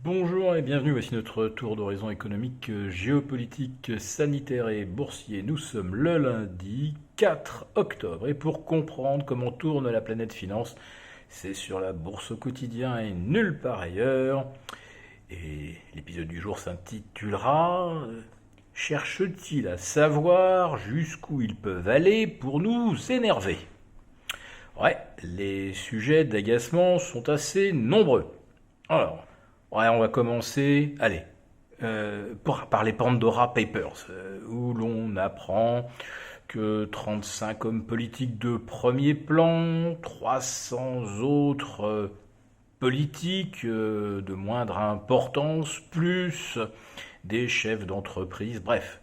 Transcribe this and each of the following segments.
Bonjour et bienvenue, voici notre tour d'horizon économique, géopolitique, sanitaire et boursier. Nous sommes le lundi 4 octobre et pour comprendre comment tourne la planète finance, c'est sur la bourse au quotidien et nulle part ailleurs. Et l'épisode du jour s'intitulera Cherche-t-il à savoir jusqu'où ils peuvent aller pour nous énerver? Ouais, les sujets d'agacement sont assez nombreux. Alors, ouais, on va commencer, allez, par les Pandora Papers, où l'on apprend que 35 hommes politiques de premier plan, 300 autres politiques de moindre importance, plus des chefs d'entreprise, bref.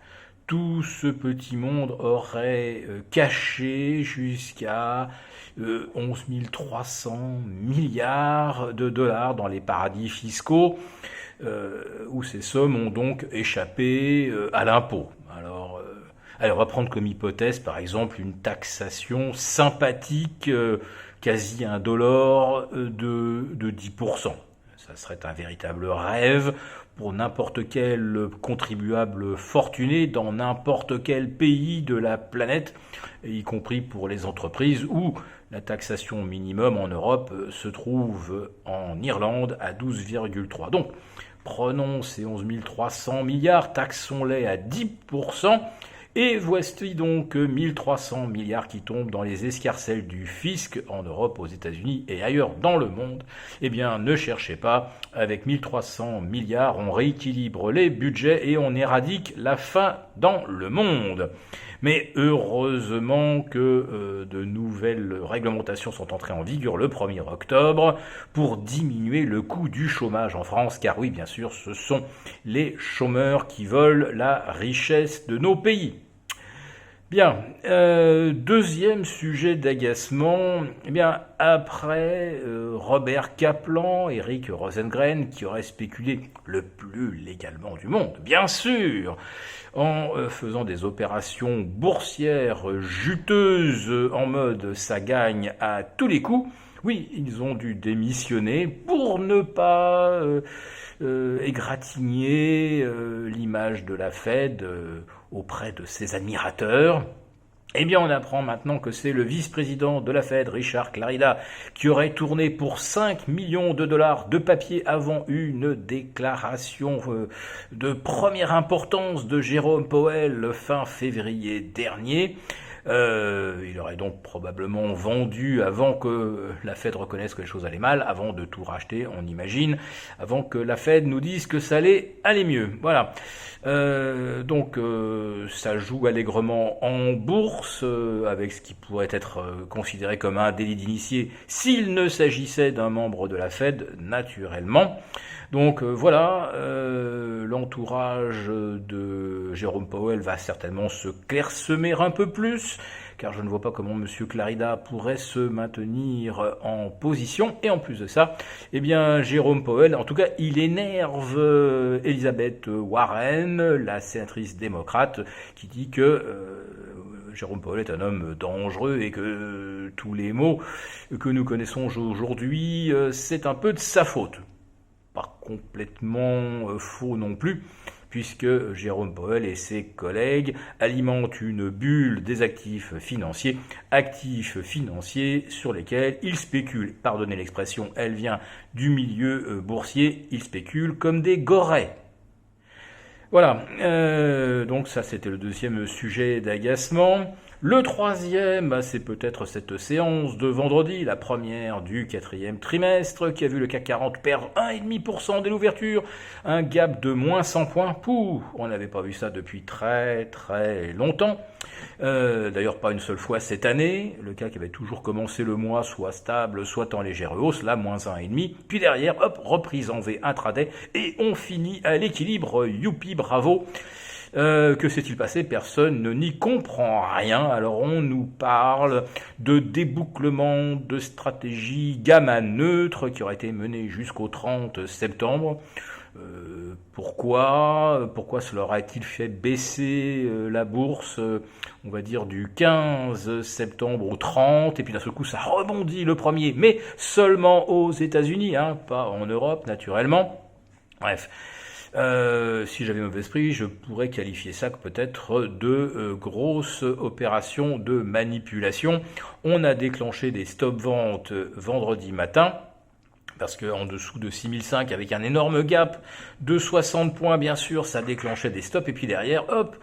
Tout ce petit monde aurait caché jusqu'à 11 300 milliards de dollars dans les paradis fiscaux, où ces sommes ont donc échappé à l'impôt. Alors, on va prendre comme hypothèse, par exemple, une taxation sympathique, quasi indolore, de 10%. Ça serait un véritable rêve pour n'importe quel contribuable fortuné dans n'importe quel pays de la planète, y compris pour les entreprises, où la taxation minimum en Europe se trouve en Irlande à 12,3. Donc, prenons ces 11 300 milliards, taxons-les à 10%, et voici donc 1300 milliards qui tombent dans les escarcelles du fisc en Europe, aux États-Unis et ailleurs dans le monde. Eh bien, ne cherchez pas, avec 1300 milliards, on rééquilibre les budgets et on éradique la faim dans le monde. Mais heureusement que de nouvelles réglementations sont entrées en vigueur le 1er octobre pour diminuer le coût du chômage en France, car oui, bien sûr, ce sont les chômeurs qui volent la richesse de nos pays. Bien, deuxième sujet d'agacement, eh bien, après Robert Kaplan, Eric Rosengren, qui aurait spéculé le plus légalement du monde, bien sûr, en faisant des opérations boursières juteuses en mode ça gagne à tous les coups, oui, ils ont dû démissionner pour ne pas égratigner l'image de la Fed auprès de ses admirateurs. Eh bien, on apprend maintenant que c'est le vice-président de la Fed, Richard Clarida, qui aurait tourné pour 5 millions de dollars de papier avant une déclaration de première importance de Jérôme Powell fin février dernier. Il aurait donc probablement vendu avant que la Fed reconnaisse que les choses allaient mal, avant de tout racheter, on imagine, avant que la Fed nous dise que ça allait aller mieux. Voilà. Donc ça joue allègrement en bourse, avec ce qui pourrait être considéré comme un délit d'initié s'il ne s'agissait d'un membre de la Fed, naturellement. Donc voilà, l'entourage de Jérôme Powell va certainement se clairsemer un peu plus, car je ne vois pas comment M. Clarida pourrait se maintenir en position. Et en plus de ça, eh bien, Jérôme Powell, en tout cas, il énerve Elizabeth Warren, la sénatrice démocrate, qui dit que Jérôme Powell est un homme dangereux et que tous les maux que nous connaissons aujourd'hui, c'est un peu de sa faute. Pas complètement faux non plus, puisque Jérôme Powell et ses collègues alimentent une bulle des actifs financiers sur lesquels ils spéculent. Pardonnez l'expression, elle vient du milieu boursier, ils spéculent comme des gorées. Voilà, donc ça c'était le deuxième sujet d'agacement. Le troisième, c'est peut-être cette séance de vendredi, la première du quatrième trimestre, qui a vu le CAC 40 perdre 1,5% dès l'ouverture, un gap de moins 100 points. Pouh, on n'avait pas vu ça depuis très très longtemps. D'ailleurs pas une seule fois cette année. Le CAC avait toujours commencé le mois soit stable, soit en légère hausse, là moins 1,5. Puis derrière, hop, reprise en V intraday, et on finit à l'équilibre. Youpi, bravo. Que s'est-il passé? Personne n'y comprend rien. Alors on nous parle de débouclement de stratégie gamma neutre qui aurait été menée jusqu'au 30 septembre. Pourquoi cela aurait-il fait baisser la bourse, on va dire du 15 septembre au 30, et puis d'un seul coup ça rebondit le premier, mais seulement aux États-Unis, pas en Europe naturellement. Bref. Si j'avais mauvais esprit, je pourrais qualifier ça peut-être de grosse opération de manipulation. On a déclenché des stop-ventes vendredi matin, parce qu'en dessous de 6005, avec un énorme gap de 60 points, bien sûr, ça déclenchait des stops, et puis derrière, hop,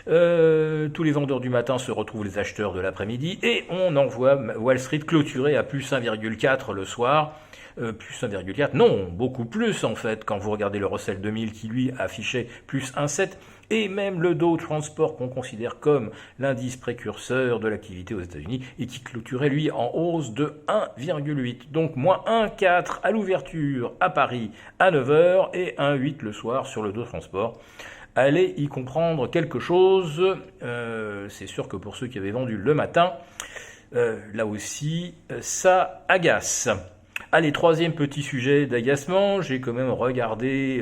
tous les vendeurs du matin se retrouvent les acheteurs de l'après-midi, et on envoie Wall Street clôturer à plus 1,4 le soir. Plus 1,4, non, beaucoup plus en fait, quand vous regardez le Russell 2000 qui lui affichait plus 1,7, et même le Dow Transport qu'on considère comme l'indice précurseur de l'activité aux États-Unis, et qui clôturait lui en hausse de 1,8. Donc moins 1,4 à l'ouverture à Paris à 9h et 1,8 le soir sur le Dow Transport. Allez y comprendre quelque chose, c'est sûr que pour ceux qui avaient vendu le matin, là aussi, ça agace. Allez, troisième petit sujet d'agacement, j'ai quand même regardé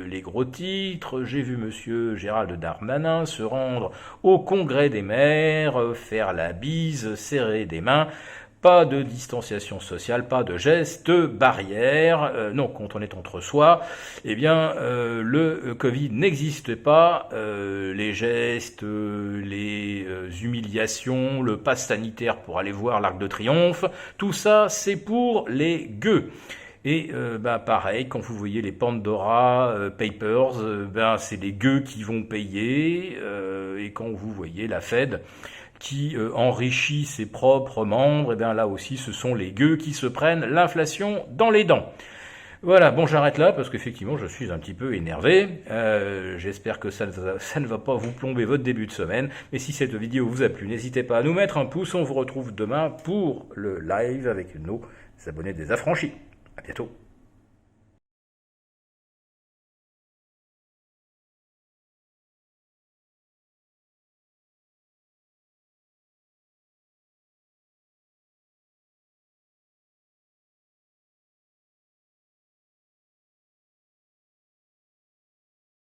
les gros titres, j'ai vu monsieur Gérald Darmanin se rendre au congrès des maires, faire la bise, serrer des mains. Pas de distanciation sociale, pas de gestes barrières. Non, quand on est entre soi, eh bien, le Covid n'existe pas. Les gestes, les humiliations, le pass sanitaire pour aller voir l'Arc de Triomphe, tout ça, c'est pour les gueux. Et pareil, quand vous voyez les Pandora Papers, c'est les gueux qui vont payer. Et quand vous voyez la Fed qui enrichit ses propres membres, et bien là aussi ce sont les gueux qui se prennent l'inflation dans les dents. Voilà, bon j'arrête là parce qu'effectivement je suis un petit peu énervé, j'espère que ça ne va pas vous plomber votre début de semaine, mais si cette vidéo vous a plu, n'hésitez pas à nous mettre un pouce, on vous retrouve demain pour le live avec nos abonnés des affranchis. À bientôt.